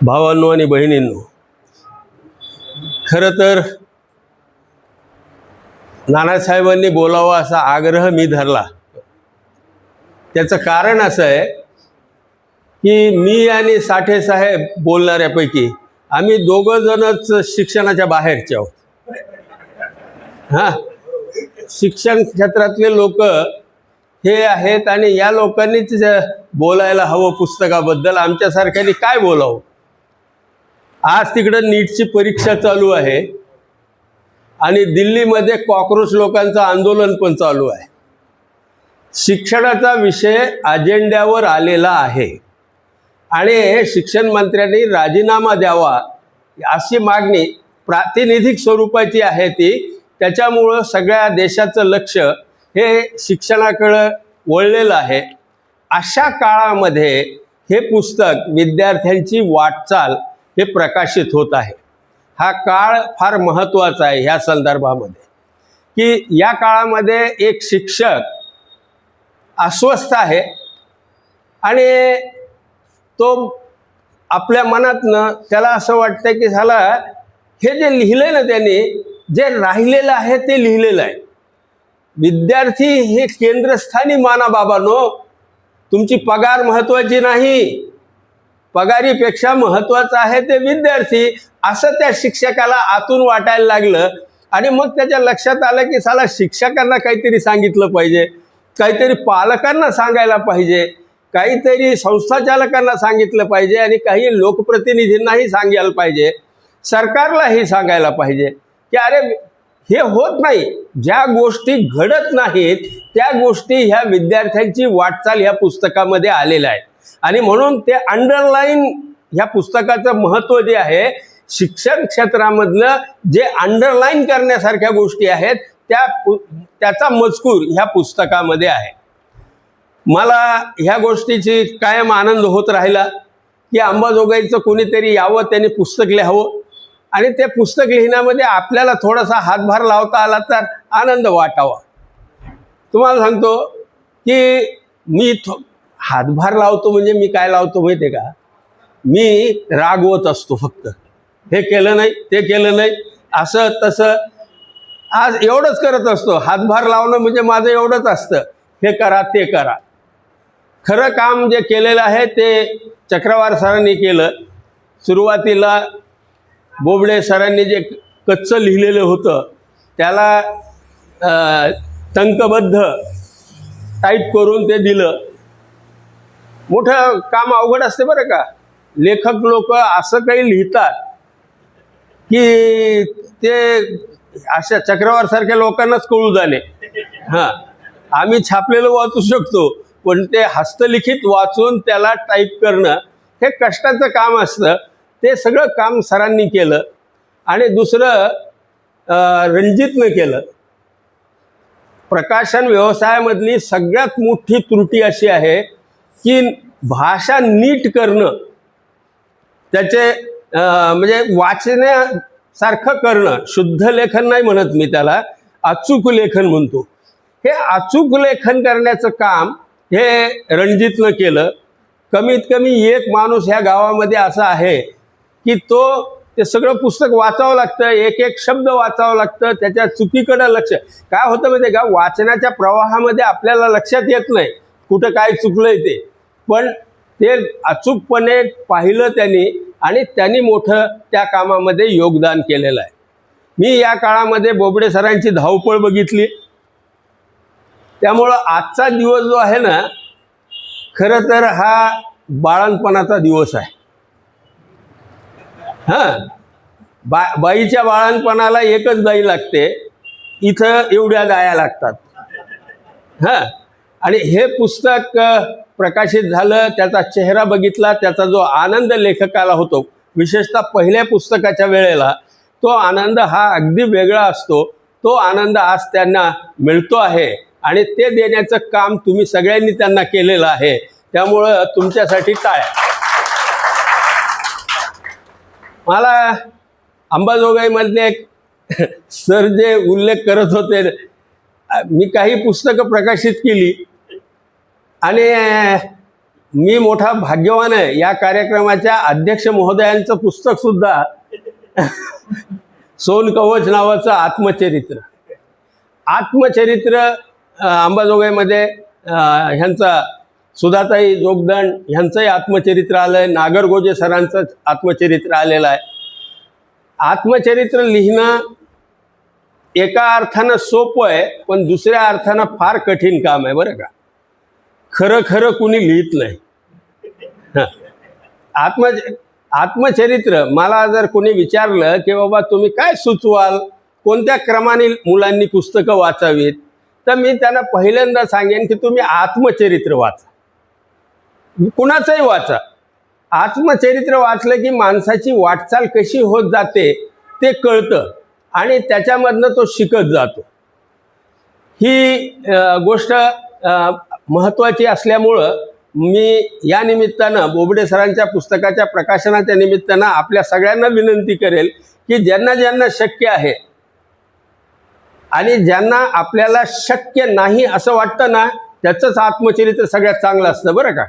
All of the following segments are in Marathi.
भावांनो आणि बहिणींनो, खरं तर नानासाहेबांनी बोलावा असा आग्रह मी धरला. त्याचं कारण असं आहे की मी आणि साठे साहेब बोलणाऱ्यापैकी आम्ही दोघं जणच शिक्षणाच्या बाहेरचे आहोत. हां, शिक्षण क्षेत्रातले लोक हे आहेत आणि या लोकांनीच बोलायला हवं पुस्तकाबद्दल. आमच्यासारख्यांनी काय बोलावं? आज तिकडं नीटची परीक्षा चालू आहे आणि दिल्लीमध्ये कॉकरोच लोकांचं आंदोलन पण चालू आहे. शिक्षणाचा विषय अजेंड्यावर आलेला आहे आणि शिक्षण मंत्र्यांनी राजीनामा द्यावा अशी मागणी प्रातिनिधिक स्वरूपाची आहे ती. त्याच्यामुळं सगळ्या देशाचं लक्ष हे शिक्षणाकडं वळलेलं आहे. अशा काळामध्ये हे पुस्तक विद्यार्थ्यांची वाटचाल हे प्रकाशित होत आहे. हा काळ फार महत्त्वाचा आहे ह्या संदर्भामध्ये की या काळामध्ये एक शिक्षक अस्वस्थ आहे आणि तो आपल्या मनातनं त्याला असं वाटतं की झाला हे जे लिहिलं ना त्यांनी, जे राहिलेलं आहे ते लिहिलेलं आहे. विद्यार्थी हे केंद्रस्थानी माना बाबांनो. तुमची पगार महत्त्वाची नाही, पगारीपेक्षा महत्त्वाचं आहे ते विद्यार्थी. असं त्या शिक्षकाला आतून वाटायला लागलं आणि मग त्याच्या लक्षात आलं की साला शिक्षकांना काहीतरी सांगितलं पाहिजे, काहीतरी पालकांना सांगायला पाहिजे, काहीतरी संस्थाचालकांना सांगितलं पाहिजे आणि काही लोकप्रतिनिधींनाही सांगायला पाहिजे, सरकारलाही सांगायला पाहिजे की अरे हे होत नाही. ज्या गोष्टी घडत नाहीत त्या गोष्टी ह्या विद्यार्थ्यांची वाटचाल ह्या पुस्तकामध्ये आलेल्या आहेत. आणि म्हणून ते अंडरलाईन ह्या पुस्तकाचं महत्त्व जे आहे, शिक्षण क्षेत्रामधलं जे अंडरलाईन करण्यासारख्या गोष्टी आहेत त्याचा मजकूर ह्या पुस्तकामध्ये आहे. मला ह्या गोष्टीची कायम आनंद होत राहिला की अंबाजोगाईचं कोणीतरी यावं, त्यांनी पुस्तक लिहावं आणि ते पुस्तक लिहिण्यामध्ये आपल्याला थोडासा हातभार लावता आला तर आनंद वाटावा. तुम्हाला सांगतो की मी हातभार लावतो म्हणजे मी काय लावतो माहिती आहे का? मी रागवत असतो फक्त. हे केलं नाही, ते केलं नाही, असं तसं आज एवढंच करत असतो. हातभार लावणं म्हणजे माझं एवढंच असतं, हे करा ते करा. खरं काम जे केलेलं आहे ते चक्रवार सरांनी केलं. सुरुवातीला बोबडे सरांनी जे कच्चं लिहिलेलं होतं त्याला टंकबद्ध टाईप करून ते दिलं. मोठं काम अवघड असते बरं का. लेखक लोक असं काही लिहितात की ते अशा चक्रवारसारख्या लोकांनाच कळू झाले. हां, आम्ही छापलेलं वाचू शकतो पण ते हस्तलिखित वाचून त्याला टाईप करणं हे कष्टाचं काम असतं. ते सगळं काम सरांनी केलं. आणि दुसरं रणजितनं केलं. प्रकाशन व्यवसायामधली सगळ्यात मोठी त्रुटी अशी आहे की भाषा नीट करणं, त्याचे म्हणजे वाचण्यासारखं करणं. शुद्ध लेखन नाही म्हणत मी त्याला, अचूक लेखन म्हणतो. हे अचूक लेखन करण्याचं काम हे रणजितनं केलं. कमीत कमी एक माणूस ह्या गावामध्ये असा आहे की ते सगळं पुस्तक वाचावं लागतं, एक एक शब्द वाचावं लागतं, त्याच्या चुकीकडं लक्ष. काय होतं माहिती आहे का, वाचनाच्या प्रवाहामध्ये आपल्याला लक्षात येत नाही कुठं काय चुकलंय ते, पण ते अचूकपणे पाहिलं त्यांनी आणि त्यांनी मोठं त्या कामामध्ये योगदान केलेलं आहे. मी या काळामध्ये बोबडे सरांची धावपळ बघितली. त्यामुळं आजचा दिवस जो आहे ना, खरं तर हा बाळणपणाचा दिवस आहे. हां, बाईच्या बाळणपणाला एकच गाई लागते, इथं एवढ्या गाया लागतात. हां, आणि हे पुस्तक प्रकाशित झालं, त्याचा चेहरा बघितला, त्याचा जो आनंद लेखकाला होतो, विशेषतः पहिल्या पुस्तकाच्या वेळेला, तो आनंद हा अगदी वेगळा असतो. तो आनंद आज त्यांना मिळतो आहे आणि ते देण्याचं काम तुम्ही सगळ्यांनी त्यांना केलेलं आहे. त्यामुळं तुमच्यासाठी टाळ्या. मला अंबाजोगाईमधले एक सर जे उल्लेख करत होते, मी काही पुस्तकं प्रकाशित केली आणि मी मोठा भाग्यवान आहे, या कार्यक्रमाच्या अध्यक्ष महोदयांचं पुस्तक सुद्धा सोनकवच नावाचं आत्मचरित्र अंबाजोगाईमध्ये ह्यांचा सुधाताई जोगदंड ह्यांचंही आत्मचरित्र आलं आहे, नागरगोजे सरांचं आत्मचरित्र आलेलं आहे. आत्मचरित्र लिहिणं एका अर्थानं सोपं आहे, पण दुसऱ्या अर्थानं फार कठीण काम आहे बरं का. खरं खरं कुणी लिहित नाही. आत्मचरित्र मला जर कोणी विचारलं की बाबा तुम्ही काय सुचवाल, कोणत्या क्रमाने मुलांनी पुस्तकं वाचावीत, तर मी त्यांना पहिल्यांदा सांगेन की तुम्ही आत्मचरित्र वाचा, कुणाचंही वाचा. आत्मचरित्र वाचलं की माणसाची वाटचाल कशी होत जाते ते कळतं आणि त्याच्यामधनं तो शिकत जातो. ही गोष्ट महत्त्वाची असल्यामुळं मी या निमित्तानं बोबडे सरांच्या पुस्तकाच्या प्रकाशनाच्या निमित्तानं आपल्या सगळ्यांना विनंती करेल की ज्यांना ज्यांना शक्य आहे आणि ज्यांना आपल्याला शक्य नाही असं वाटतं ना, त्याचंच आत्मचरित्र सगळ्यात चांगलं असतं बरं का.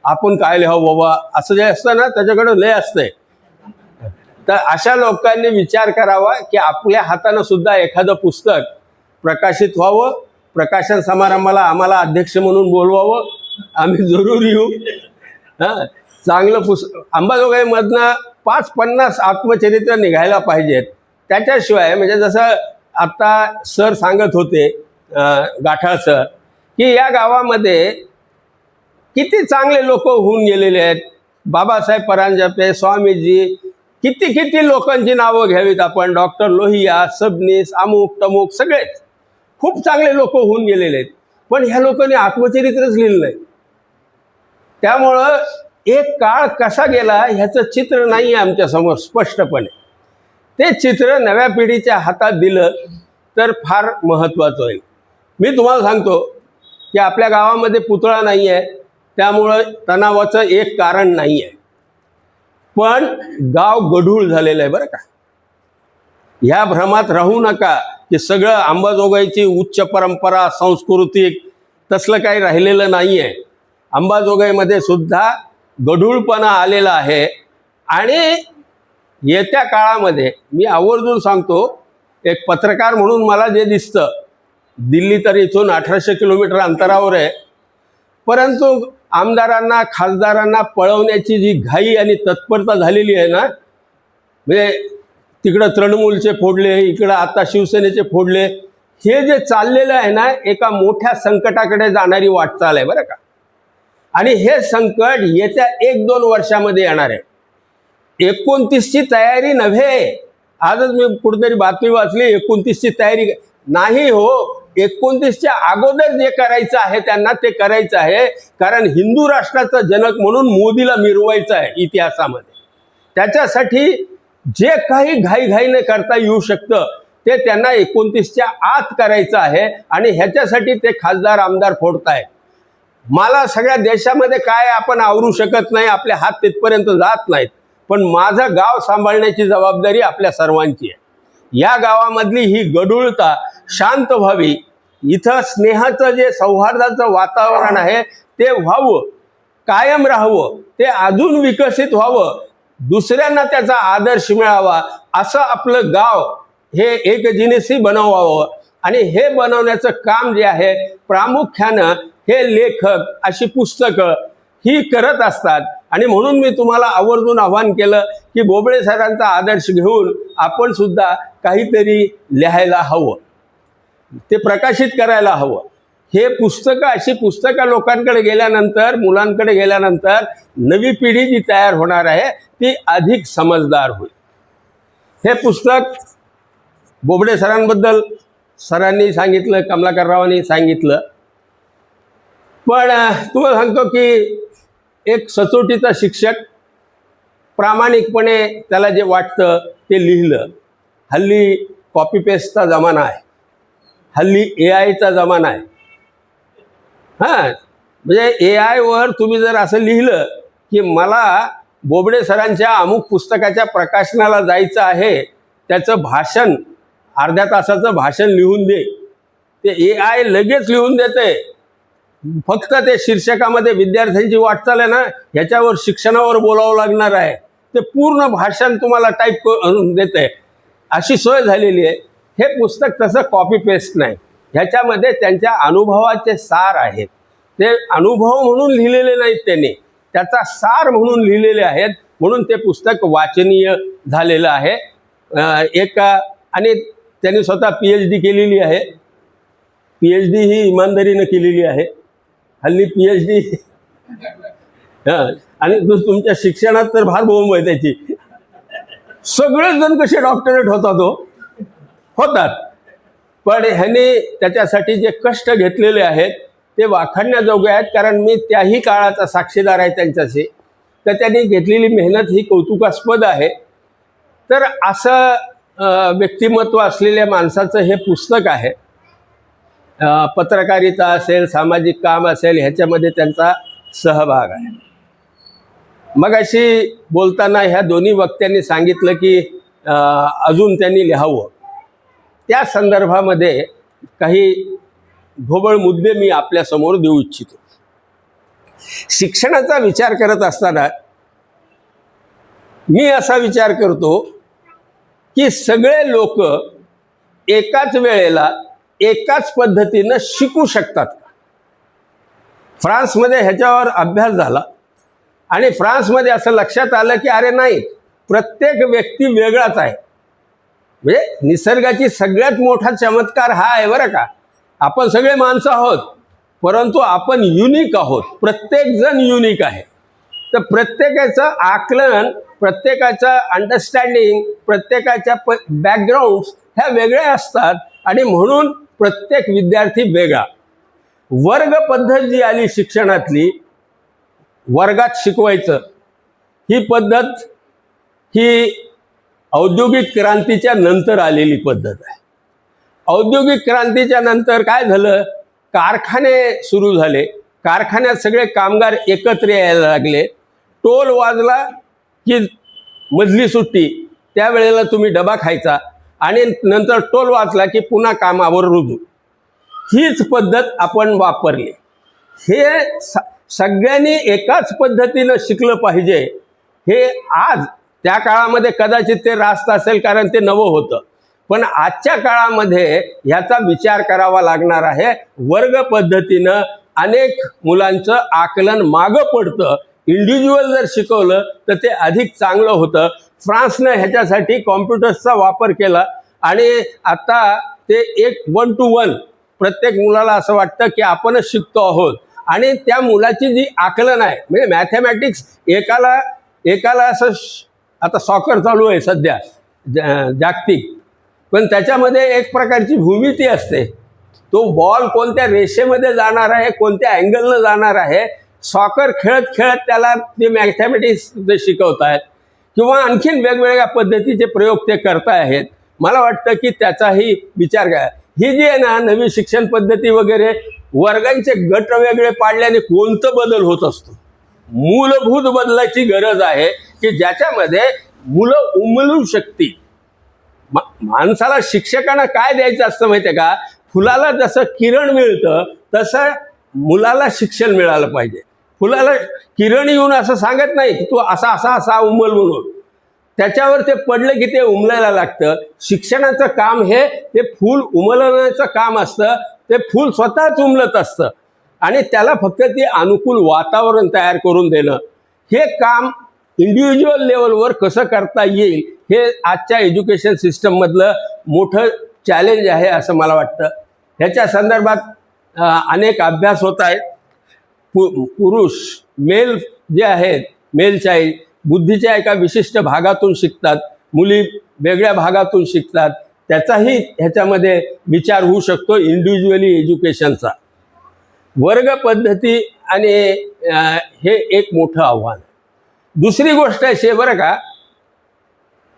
आपण काय लिहावं बाबा असं जे असतं ना, त्याच्याकडं लय असतंय. तर अशा लोकांनी विचार करावा की आपल्या हातानं सुद्धा एखादं पुस्तक प्रकाशित व्हावं, प्रकाशन समारंभाला आम्हाला अध्यक्ष म्हणून बोलवावं, आम्ही जरूर येऊ. चांगलं अंबाजोगाईमधनं 5-50 आत्मचरित्र निघायला पाहिजेत. त्याच्याशिवाय म्हणजे जसं आत्ता सर सांगत होते, गाठाळ सर, की या गावामध्ये किती चांगले लोक होऊन गेलेले आहेत. बाबासाहेब परांजपे, स्वामीजी, किती किती लोकांची नावं घ्यावीत आपण, डॉक्टर लोहिया, सबनीस, अमुक तमुक, सगळेच खूप चांगले लोक होऊन गेलेले आहेत. पण ह्या लोकांनी आत्मचरित्रच लिहिलं नाही. त्यामुळं एक काळ कसा गेला ह्याचं चित्र नाही आहे आमच्यासमोर स्पष्टपणे. ते चित्र नव्या पिढीच्या हातात दिलं तर फार महत्त्वाचं होईल. मी तुम्हाला सांगतो की आपल्या गावामध्ये पुतळा नाही आहे, त्यामुळं तणावाचं एक कारण नाही आहे. पण गाव गढूळ झालेलं आहे बरं का. ह्या भ्रमात राहू नका की सगळं अंबाजोगाईची उच्च परंपरा, सांस्कृतिक तसलं काही राहिलेलं नाही आहे. अंबाजोगाईमध्ये सुद्धा गढूळपणा आलेला आहे. आणि येत्या काळामध्ये मी आवर्जून सांगतो, एक पत्रकार म्हणून मला जे दिसतं, दिल्ली तर इथून 1800 किलोमीटर अंतरावर आहे, परंतु आमदारांना, खासदारांना पळवण्याची जी घाई आणि तत्परता झालेली आहे ना, म्हणजे तिकडं तृणमूलचे फोडले, इकडं आता शिवसेनेचे फोडले, हे जे चाललेलं आहे ना, एका मोठ्या संकटाकडे जाणारी वाटचाल आहे बरं का. आणि हे संकट येत्या 1-2 वर्षामध्ये येणार आहे. 29ची तयारी नव्हे. आजच मी कुठेतरी बातमी वाचली, 29ची तयारी नाही हो. 29च्या अगोदर जे करायचं आहे त्यांना ते करायचं आहे. कारण हिंदू राष्ट्राचा जनक म्हणून मोदीला मिरवायचं आहे इतिहासामध्ये. त्याच्यासाठी जे काही घाईघाईने करता येऊ शकतं ते त्यांना 29च्या आत करायचं आहे. आणि ह्याच्यासाठी ते खासदार आमदार फोडतायत. मला सगळ्या देशामध्ये काय आपण आवरू शकत नाही, आपले हात तिथपर्यंत जात नाहीत. पण माझं गाव सांभाळण्याची जबाबदारी आपल्या सर्वांची आहे. या गावामधली ही गढूळता शांत व्हावी, इथं स्नेहाचं जे सौहार्दाचं वातावरण आहे ते व्हावं, कायम राहावं, ते अजून विकसित व्हावं, दुसऱ्यांना त्याचा आदर्श मिळावा, असं आपलं गाव हे एकजिनसी बनवावं. आणि हे बनवण्याचं काम जे आहे प्रामुख्यानं हे लेखक, अशी पुस्तकं ही करत असतात. आणि म्हणून मी तुम्हाला आवर्जून आवाहन केलं की बोबडे सरांचा आदर्श घेऊन आपण सुद्धा काहीतरी लिहायला हवं, ते प्रकाशित करायला हवं. हे पुस्तकं, अशी पुस्तकं लोकांकडे गेल्यानंतर, मुलांकडे गेल्यानंतर नवी पिढी जी तयार होणार आहे ती अधिक समजदार होईल. हे पुस्तक बोबडे सरांबद्दल सरांनी सांगितलं, कमलाकररावांनी सांगितलं. पण तुम्हाला सांगतो की एक सचोटीचा शिक्षक प्रामाणिकपणे त्याला जे वाटतं ते लिहिलं. हल्ली कॉपी पेस्टचा जमाना आहे, हल्ली AI चा जमाना आहे. म्हणजे AI वर तुम्ही जर असं लिहिलं की मला बोबडे सरांच्या अमुक पुस्तकाच्या प्रकाशनाला जायचं आहे, त्याचं भाषण, अर्ध्या तासाचं भाषण लिहून दे, ते AI लगेच लिहून देते. फक्त ते शीर्षकामध्ये विद्यार्थ्यांची वाटचाल आहे ना, ह्याच्यावर शिक्षणावर बोलावं लागणार आहे. ते पूर्ण भाषण तुम्हाला टाईप करून देते, अशी सोय झालेली आहे. हे पुस्तक तसं कॉपी पेस्ट नाही, ह्याच्यामध्ये त्यांच्या अनुभवाचे सार आहेत. ते अनुभव म्हणून लिहिलेले नाहीत, त्यांनी त्याचा सार म्हणून लिहिलेले आहेत. म्हणून ते पुस्तक वाचनीय झालेलं आहे. आणि त्यांनी स्वतः PhD केलेली आहे. PhD ही इमानदारीनं केलेली आहे. हल्ली PhD आणि तुमच्या शिक्षणात तर फार बोंब आहे त्याची. सगळेच जण कसे डॉक्टरेट होतात, पण ह्याने त्याच्यासाठी जे कष्ट घेतलेले आहेत ते वाखाणण्याजोगे आहेत. कारण मी त्याही काळाचा साक्षीदार आहे त्यांच्याशी. तर त्यांनी घेतलेली मेहनत ही कौतुकास्पद आहे. तर असं व्यक्तिमत्व असलेल्या माणसाचं हे पुस्तक आहे. पत्रकारिता असेल, सामाजिक काम असेल, ह्याच्यामध्ये त्यांचा सहभाग आहे. मगाशी बोलताना ह्या दोन्ही वक्त्यांनी सांगितलं की अजून त्यांनी लिहावं. त्या संदर्भामध्ये काही ढोबळ मुद्दे मी आपल्यासमोर देऊ इच्छितो. शिक्षणाचा विचार करत असताना मी असा विचार करतो की सगळे लोक एकाच वेळेला एकाच पद्धतीनं शिकू शकतात. फ्रान्समध्ये ह्याच्यावर अभ्यास झाला आणि फ्रान्समध्ये असं लक्षात आलं की अरे नाही, प्रत्येक व्यक्ती वेगळाच आहे. म्हणजे निसर्गाची सगळ्यात मोठा चमत्कार हा आहे बरं का. आपण सगळे माणसं आहोत, परंतु आपण युनिक आहोत. प्रत्येक जण युनिक आहे. तर प्रत्येकाचं आकलन, प्रत्येकाचं अंडरस्टँडिंग, प्रत्येकाच्या बॅकग्राऊंड्स ह्या वेगळ्या असतात आणि म्हणून प्रत्येक विद्यार्थी वेगळा. वर्ग पद्धत जी आली शिक्षणातली, वर्गात शिकवायचं, ही पद्धत ही औद्योगिक क्रांतीच्या नंतर आलेली पद्धत आहे. औद्योगिक क्रांतीच्या नंतर काय झालं, कारखाने सुरू झाले. कारखान्यात सगळे कामगार एकत्र यायला लागले. टोल वाजला की मधली सुट्टी, त्यावेळेला तुम्ही डबा खायचा आणि नंतर टोल वाजला की पुन्हा कामावर रुजू. हीच पद्धत आपण वापरली. हे सगळ्यांनी एकाच पद्धतीनं शिकलं पाहिजे. हे आज त्या काळामध्ये कदाचित ते रास्त असेल कारण ते नवं होतं, पण आजच्या काळामध्ये ह्याचा विचार करावा लागणार आहे. वर्ग पद्धतीनं अनेक मुलांचं आकलन मागं पडतं. इंडिव्हिज्युअल जर शिकवलं तर ते अधिक चांगलं होतं. फ्रान्सनं ह्याच्यासाठी कॉम्प्युटर्सचा वापर केला आणि आता ते 1 to 1 प्रत्येक मुलाला असं वाटतं की आपणच शिकतो आहोत. आणि त्या मुलाची जी आकलन आहे, म्हणजे मॅथमॅटिक्स, एकाला असं आता सॉकर चालू आहे सध्या जागतिक, पण त्याच्यामध्ये एक प्रकारची भूमिती असते. तो बॉल कोणत्या रेषेमध्ये जाणार आहे, कोणत्या अँगलनं जाणार आहे, सॉकर खेळत खेळत त्याला ते मॅथमॅटिक्स ते शिकवत आहेत किंवा आणखीन वेगवेगळ्या पद्धतीचे प्रयोग ते करता आहेत. मला वाटतं की त्याचाही विचार करा. ही जी आहे ना नवी शिक्षण पद्धती वगैरे, वर्गांचे गट वेगळे पाडल्याने कोणतं बदल होत असतो. मूलभूत बदलाची गरज आहे की ज्याच्यामध्ये मुलं उमलू शकतील. माणसाला शिक्षकांना काय द्यायचं असतं माहिती आहे का, फुलाला जसं किरण मिळतं तसं मुलाला शिक्षण मिळालं पाहिजे. फुलाला किरण येऊन असं सांगत नाही की तू असा उमल म्हणून, त्याच्यावर ते पडलं की ते उमलायला लागतं. शिक्षणाचं काम हे ते फूल उमलवण्याचं काम असतं. ते फूल स्वतःच उमलत असतं आणि त्याला फक्त ते अनुकूल वातावरण तयार करून देणं, हे काम इंडिव्हिज्युअल लेवलवर कसं करता येईल हे आजच्या एज्युकेशन सिस्टममधलं मोठं चॅलेंज आहे असं मला वाटतं. ह्याच्या संदर्भात अनेक अभ्यास होत आहेत. पुरुष मेल जे आहेत, मेल चाइल्ड बुद्धीच्या एका विशिष्ट भागातून शिकतात, मुली वेगळ्या भागातून शिकतात. त्याचाही ह्याच्यामध्ये विचार होऊ शकतो इंडिव्हिज्युअली एज्युकेशनचा. वर्ग पद्धती आणि हे एक मोठं आव्हान. दुसरी गोष्ट अशी आहे बरं का,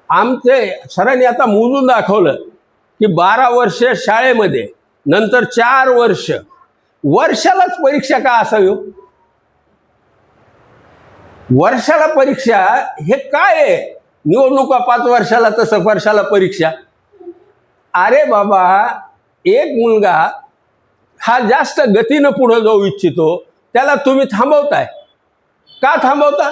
आमचे सरांनी आता मोजून दाखवलं की 12 वर्ष शाळेमध्ये, नंतर 4 वर्ष, वर्षालाच परीक्षा का असावी? वर्षाला परीक्षा हे काय आहे? निवडणुका 5 वर्षाला, तसं वर्षाला परीक्षा. अरे बाबा, एक मुलगा हा जास्त गतीनं पुढे जाऊ इच्छितो, त्याला तुम्ही थांबवताय. का थांबवता?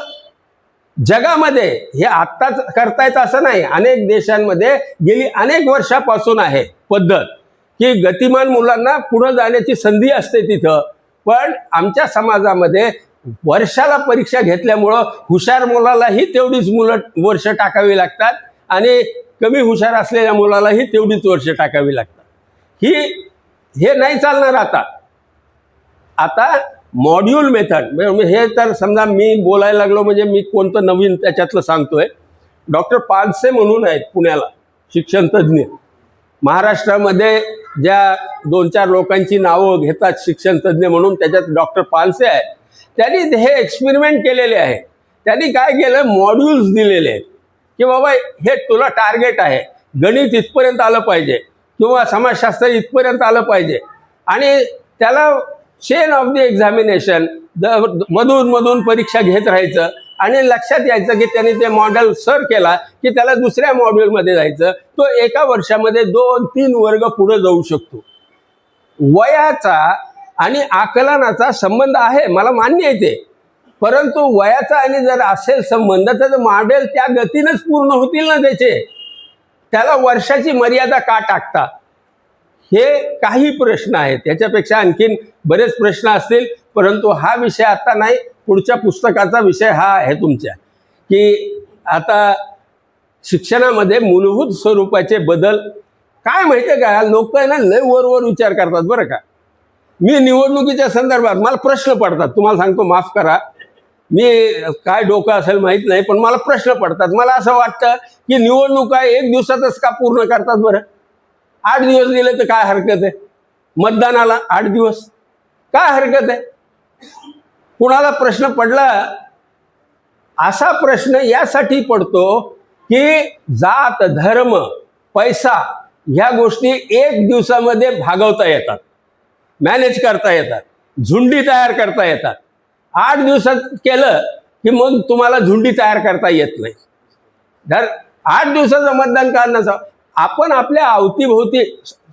जगामध्ये हे आत्ताच करतायत असं नाही, अनेक देशांमध्ये गेली अनेक वर्षापासून आहे पद्धत की गतिमान मुलांना पुढे जाण्याची संधी असते तिथं. पण आमच्या समाजामध्ये वर्षाला परीक्षा घेतल्यामुळं हुशार मुलालाही तेवढीच वर्ष टाकावी लागतात आणि कमी हुशार असलेल्या मुलालाही तेवढीच वर्ष टाकावी लागतात. हे नाही चालणार. आता मॉड्यूल मेथड, हे तर समजा मी बोलायला लागलो म्हणजे मी कोणतं नवीन त्याच्यातलं सांगतोय. डॉक्टर पानसे म्हणून आहेत पुण्याला, शिक्षण तज्ज्ञ. महाराष्ट्रामध्ये ज्या 2-4 लोकांची नावं घेतात शिक्षण तज्ज्ञ म्हणून, त्याच्यात डॉक्टर पानसे आहेत. त्यांनी हे एक्सपेरिमेंट केलेले आहे. त्यांनी काय केलं, मॉड्यूल्स दिलेले आहेत की बाबा हे तुला टार्गेट आहे, गणित इथपर्यंत आलं पाहिजे किंवा समाजशास्त्र इथपर्यंत आलं पाहिजे, आणि त्याला चेन ऑफ द एक्झामिनेशन मधून परीक्षा घेत राहायचं आणि लक्षात यायचं की त्याने ते मॉडेल सर केला की त्याला दुसऱ्या मॉड्यूलमध्ये जायचं. तो एका वर्षामध्ये 2-3 वर्ग पुढे जाऊ शकतो. वयाचा आणि आकलनाचा संबंध आहे, मला मान्य आहे ते, परंतु वयाचा आणि जर असेल संबंध तर मॉडेल त्या गतीनंच पूर्ण होतील ना त्याचे. त्याला वर्षाची मर्यादा का टाकता? हे काही प्रश्न आहेत. त्याच्यापेक्षा आणखीन बरेच प्रश्न असतील, परंतु हा विषय आता नाही, पुढच्या पुस्तकाचा विषय हा आहे तुमच्या, की आता शिक्षणामध्ये मूलभूत स्वरूपाचे बदल काय माहिती आहे का, लोक आहे ना लय वर विचार करतात बरं का. मी निवडणुकीच्या संदर्भात मला प्रश्न पडतात, तुम्हाला सांगतो, माफ करा, मी काय डोकं असेल माहीत नाही, पण मला प्रश्न पडतात. मला असं वाटतं की निवडणुका 1 दिवसातच का पूर्ण करतात बरं? 8 दिवस दिले तर काय हरकत आहे? मतदानाला 8 दिवस काय हरकत आहे? कुणाला प्रश्न पडला? असा प्रश्न यासाठी पडतो की जात, धर्म, पैसा ह्या गोष्टी 1 दिवसामध्ये भागवता येतात, मॅनेज करता येतात, झुंडी तयार करता येतात. 8 दिवसात केलं की मग तुम्हाला झुंडी तयार करता येत नाही. 8 दिवसाचं मतदान करण्याचं आपण आपल्या अवतीभोवती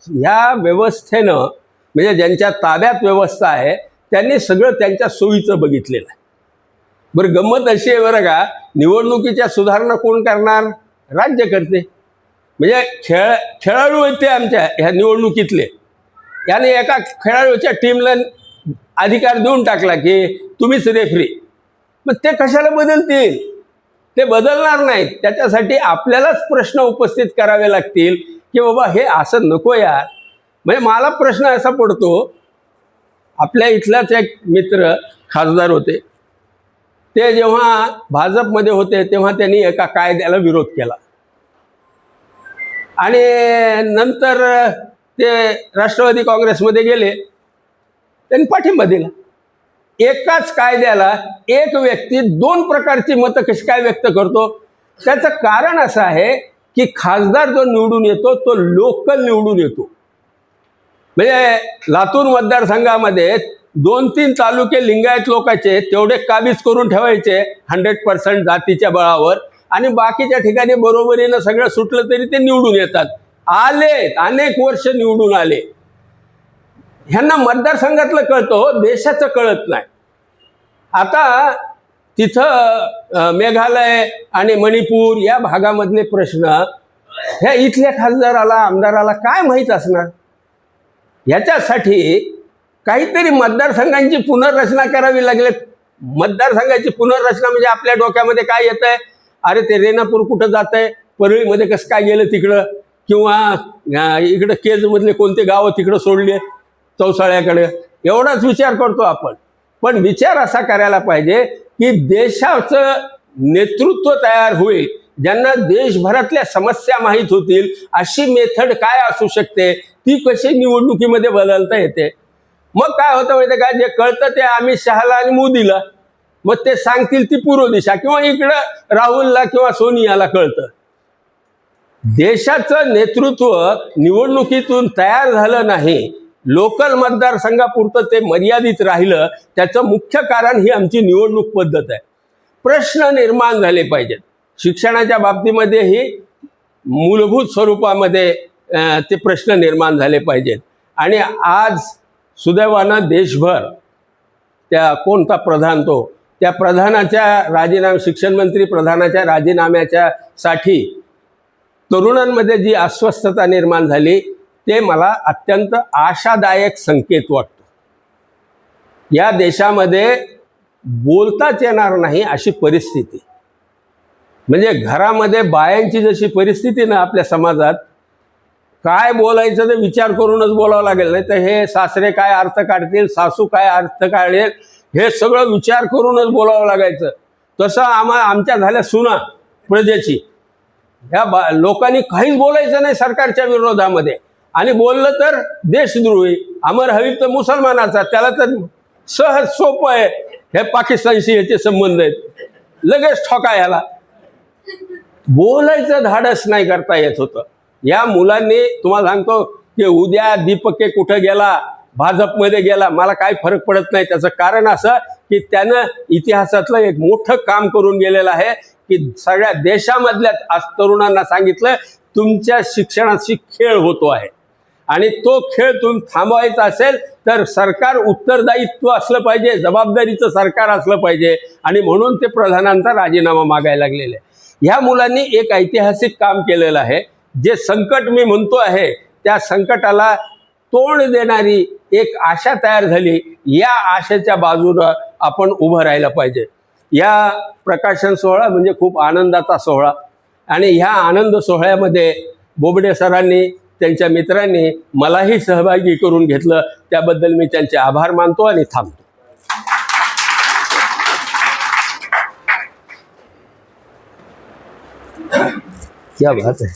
ह्या व्यवस्थेनं, म्हणजे ज्यांच्या ताब्यात व्यवस्था आहे त्यांनी सगळं त्यांच्या सोयीचं बघितलेलं आहे. बरं, गंमत अशी आहे बरं का, निवडणुकीच्या सुधारणा कोण करणार? राज्यकर्ते, म्हणजे खेळाडू आहेत ते आमच्या ह्या निवडणुकीतले. याने एका खेळाडूच्या टीमला अधिकार देऊन टाकला की तुम्हीच रेफरी. मग ते कशाला बदलतील? ते बदलणार नाहीत. त्याच्यासाठी आपल्यालाच प्रश्न उपस्थित करावे लागतील की बाबा हे असं नको यार. म्हणजे मला प्रश्न असा पडतो, आपल्या इथलाच एक मित्र खासदार होते, ते जेव्हा भाजपमध्ये होते तेव्हा त्यांनी एका कायद्याला विरोध केला आणि नंतर ते राष्ट्रवादी काँग्रेसमध्ये गेले, त्यांनी पाठिंबा दिला. एकाच कायद्याला एक व्यक्ती 2 प्रकारची मतं कशी काय व्यक्त करतो? त्याचं कारण असं आहे की खासदार जो निवडून येतो तो लोकल निवडून येतो. म्हणजे लातूर मतदारसंघामध्ये 2-3 तालुके लिंगायत लोकांचे तेवढे काबीज करून ठेवायचे 100% जातीच्या बळावर, आणि बाकीच्या ठिकाणी बरोबरीनं सगळं सुटलं तरी ते निवडून येतात. अनेक वर्ष निवडून आले. ह्यांना मतदारसंघातलं कळतं, देशाचं कळत नाही. आता तिथं मेघालय आणि मणिपूर या भागामधले प्रश्न ह्या इथल्या खासदाराला, आमदाराला काय माहीत असणार? याच्यासाठी काहीतरी मतदारसंघांची पुनर्रचना करावी लागली. मतदारसंघाची पुनर्रचना म्हणजे आपल्या डोक्यामध्ये काय येत आहे, अरे ते रेणापूर कुठं जात आहे, परळीमध्ये कसं काय गेलं तिकडं, किंवा इकडं केजमधले कोणते गावं तिकडं सोडले चौसाळ्याकडे, एवढाच विचार करतो आपण. पण विचार असा करायला पाहिजे की देशाचं नेतृत्व तयार होईल, ज्यांना देशभरातल्या समस्या माहीत होतील, अशी मेथड काय असू शकते, ती कशी निवडणुकीमध्ये बदलता येते. मग काय होतं माहिती का, जे कळतं ते अमित शहाला आणि मोदीला, मग ते सांगतील ती पूर्व दिशा, किंवा इकडं राहुलला किंवा सोनियाला कळतं. देशाचं नेतृत्व निवडणुकीतून तयार झालं नाही, लोकल मतदारसंघापुरतं ते मर्यादित राहिलं. त्याचं मुख्य कारण ही आमची निवडणूक पद्धत आहे. प्रश्न निर्माण झाले पाहिजेत. शिक्षणाच्या बाबतीमध्येही मूलभूत स्वरूपामध्ये ते प्रश्न निर्माण झाले पाहिजेत. आणि आज सुदैवानं देशभर त्या कोणता प्रधान तो त्या प्रधानाच्या शिक्षण मंत्री प्रधानाच्या राजीनाम्याच्या साठी तरुणांमध्ये जी अस्वस्थता निर्माण झाली ते मला अत्यंत आशादायक संकेत वाटतो. या देशामध्ये बोलताच येणार नाही अशी परिस्थिती, म्हणजे घरामध्ये बायांची जशी परिस्थिती ना आपल्या समाजात, काय बोलायचं ते विचार करूनच बोलावं लागेल, नाही तर हे सासरे काय अर्थ काढतील, सासू काय अर्थ काढेल, हे सगळं विचार करूनच बोलावं लागायचं. तसं आमच्या झाल्या सुना प्रजेची, ह्या लोकांनी काहीच बोलायचं नाही सरकारच्या विरोधामध्ये, आणि बोललं तर देशद्रोही. अमर हबीब तर मुसलमानाचा, त्याला तर सहज सोपं आहे, हे पाकिस्तानशी ह्याचे संबंध आहेत, लगेच ठोका याला. बोलायचं धाडस नाही करता येत होतं. या मुलांनी, तुम्हाला सांगतो की उद्या दीपके कुठं गेला, भाजपमध्ये गेला, मला काही फरक पडत नाही. त्याचं कारण असं की त्यानं इतिहासातलं एक मोठं काम करून गेलेलं आहे की सगळ्या देशामधल्या आज तरुणांना सांगितलं तुमच्या शिक्षणाशी खेळ होतो आहे, आणि तो खेळ तुम्ही थांबवायचा असेल तर सरकार उत्तरदायित्व असलं पाहिजे, जबाबदारीचं सरकार असलं पाहिजे, आणि म्हणून ते प्रधानांचा राजीनामा मागायला लागलेले. ह्या मुलांनी एक ऐतिहासिक काम केलेलं आहे. जे संकट मी म्हणतो आहे त्या संकटाला तोंड देणारी एक आशा तयार झाली. या आशेच्या बाजूनं आपण उभं राहायला पाहिजे. या प्रकाशन सोहळा म्हणजे खूप आनंदाचा सोहळा, आणि ह्या आनंद सोहळ्यामध्ये बोबडे सरांनी त्यांच्या मित्रांनी मलाही सहभागी करून घेतलं, त्याबद्दल मी त्यांचे आभार मानतो आणि थांबतो. क्या बात है.